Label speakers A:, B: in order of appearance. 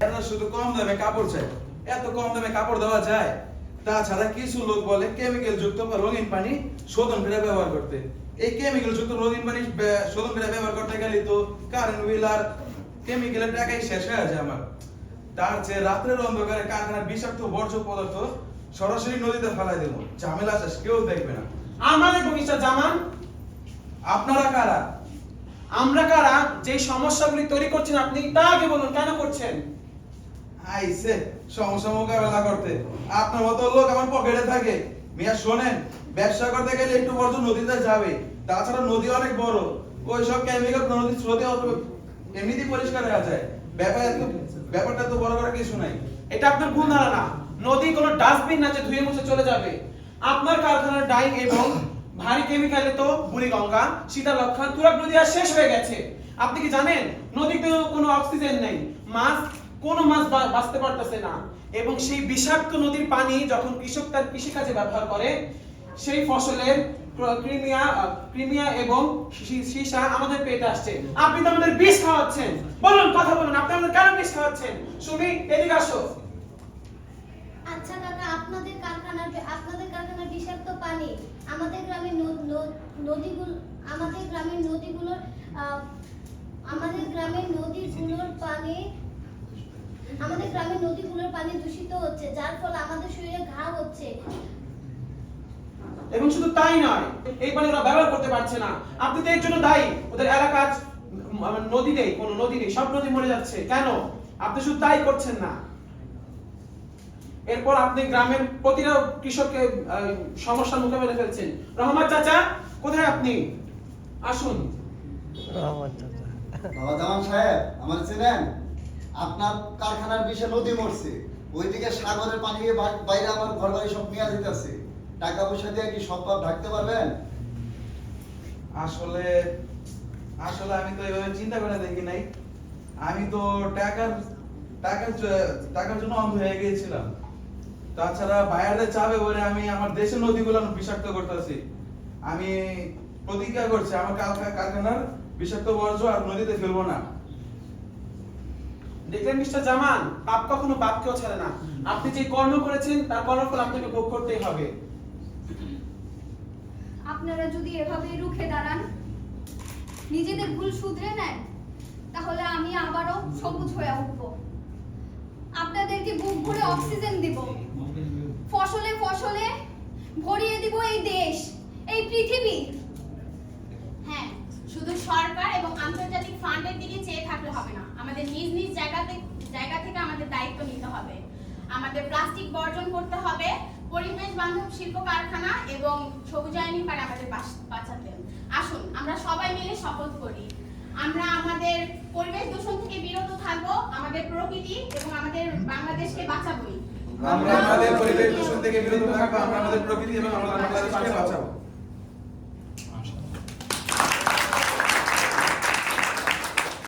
A: এরা শুধু কম দামে কাপড় চায়, এত কম দামে কাপড় দেওয়া যায়? তাছাড়া কিছু লোক বলে কেমিক্যাল যুক্ত রঙিন পানি শোধন করে ব্যবহার করতে। এই কেমিক্যাল যুক্ত রঙিন পানি শোধন করে ব্যবহার করতে গেলে তো কারেন্ট বিল আর কেমিক্যালের টাকাই শেষ হয়ে যায় আমার। তার চেয়ে রাত্রের অন্ধকারে কারখানার বিষাক্ত বর্জ্য পদার্থ সরাসরি নদীতে ফেলাই দেবো, ঝামেলা শেষ, কেউ দেখবে না।
B: আমরা দেখবো মিস্টার জামান।
A: আপনারা কারা?
B: আমরা কারা, যে সমস্যাগুলি তৈরি করছেন আপনি তা আগে বলুন, কেন করছেন?
A: আইসে সমস্যা মোকাবেলা করতে আপনার মতো লোক আমার পকেটে থাকে। মিয়া শোনেন, ব্যবসা করতে গেলে একটু বর্জ্য নদীতে যাবে, তাছাড়া নদী অনেক বড়, ওই সব কেমিক্যাল নদীর স্রোতে এমনিতেই পরিষ্কার হয়ে যায়। ব্যাপারটা তো বড় করার কিছু নাই।
B: এটা আপনার ভুল ধারণা। নদী কোনো ডাস্টবিন না যে ধুয়ে মুছে চলে যাবে। আপনার কারখানার ডাইং এবং ভারী কেমিক্যালে তো বুড়িগঙ্গা, শীতলক্ষা, তুরাগ নদী আর শেষ হয়ে গেছে। আপনি কি জানেন নদীতে কোনো অক্সিজেন নেই, কোনো মাছ বাঁচতে পারতেছে না। এবং সেই বিষাক্ত নদীর পানি যখন কৃষক তার কৃষিকাজে ব্যবহার করে, সেই ফসলের ক্রিমিয়া এবং সীসা আমাদের পেটে আসছে। আপনি তো আমাদের বিষ খাওয়াচ্ছেন। বলুন, কথা বলুন, আপনি আমাদের কেন বিষ খাওয়াচ্ছেন? সুমি, এদিকে আসো।
C: আচ্ছা কাকা, আপনাদের কারখানার বিষাক্ত পানি আমাদের গ্রামের নদীগুলো আমাদের গ্রামের নদীগুলোর পানি দূষিত হচ্ছে, যার ফলে আমাদের শরীরে ঘা হচ্ছে।
B: এবং শুধু তাই নয়, এই পানি ওরা ব্যবহার করতে পারছে না। আপনি তো এর জন্য দায়ী। ওদের এলাকার নদী নেই, কোনো নদী নেই, সব নদী মরে যাচ্ছে। কেন? আপনি শুধু তাই করছেন না, এরপর আপনি গ্রামের প্রতিটা কৃষককে সমস্যার মুখে ফেলে ফেলছেন। রহমান চাচা, কোথায় আপনি? আসুন।
D: রহমান চাচা,
E: বাবা জামান সাহেব, আমার চেনেন? আপনার কারখানার বিষে নদী মরছে, ওইদিকে সাগরের পানি বাইরে আমার ঘর বাড়ি সব নিয়ে যেতেছে। টাকা পয়সা দিয়ে কি সব পাপ ঢাকতে পারবেন?
A: আসলে আমি তো এভাবে চিন্তা করে দেখি নাই। আমি তো টাকার জন্য অন্ধ হয়ে গিয়েছিলাম। তাছাড়া বাইরে চাবে বলে আমি আমার দেশের নদীগুলো বিষাক্ত করতেছি। আমি প্রতিজ্ঞা করছি আমার কারখানার বিষাক্ত বর্জ্য আর নদীতে ফেলবো না।
B: দেখলেন মিস্টার জামান, পাপ কখনো পাপকেও ছাড়ে না। আপনি যে কর্ম করেছেন তার কর্মফল আপনাকে ভোগ করতেই হবে।
F: আপনারা যদি এভাবে রুখে দাঁড়ান, নিজেদের ভুল শুধরে নেন, তাহলে আমি আবারও সবুজ হয়ে উঠব। আপনাদেরকে বুক ভরে অক্সিজেন দিব, ফসলে ফসলে ভরিয়ে দিব এই দেশ, এই পৃথিবী।
G: হ্যাঁ, শুধু সরকার এবং আন্তর্জাতিক ফান্ডের দিকে চেয়ে থাকলে হবে না। আমাদের নিজ নিজ জায়গা থেকে আমাদের দায়িত্ব নিতে হবে। আমাদের প্লাস্টিক বর্জন করতে হবে, পরিবেশ বান্ধব শিল্প কারখানা এবং সবুজায়নী পারে আমাদের বাঁচাতে। আসুন আমরা সবাই মিলে শপথ করি, আমরা আমাদের পরিবেশ দূষণ থেকে বিরত থাকবো, আমাদের প্রকৃতি এবং আমাদের বাংলাদেশকে বাঁচাবোই।
A: আমরা আমাদের পরিবেশ দূষণ থেকে বিরত থাকবো, আমরা আমাদের প্রকৃতি এবং আমাদের বাংলাদেশকে বাঁচাবো।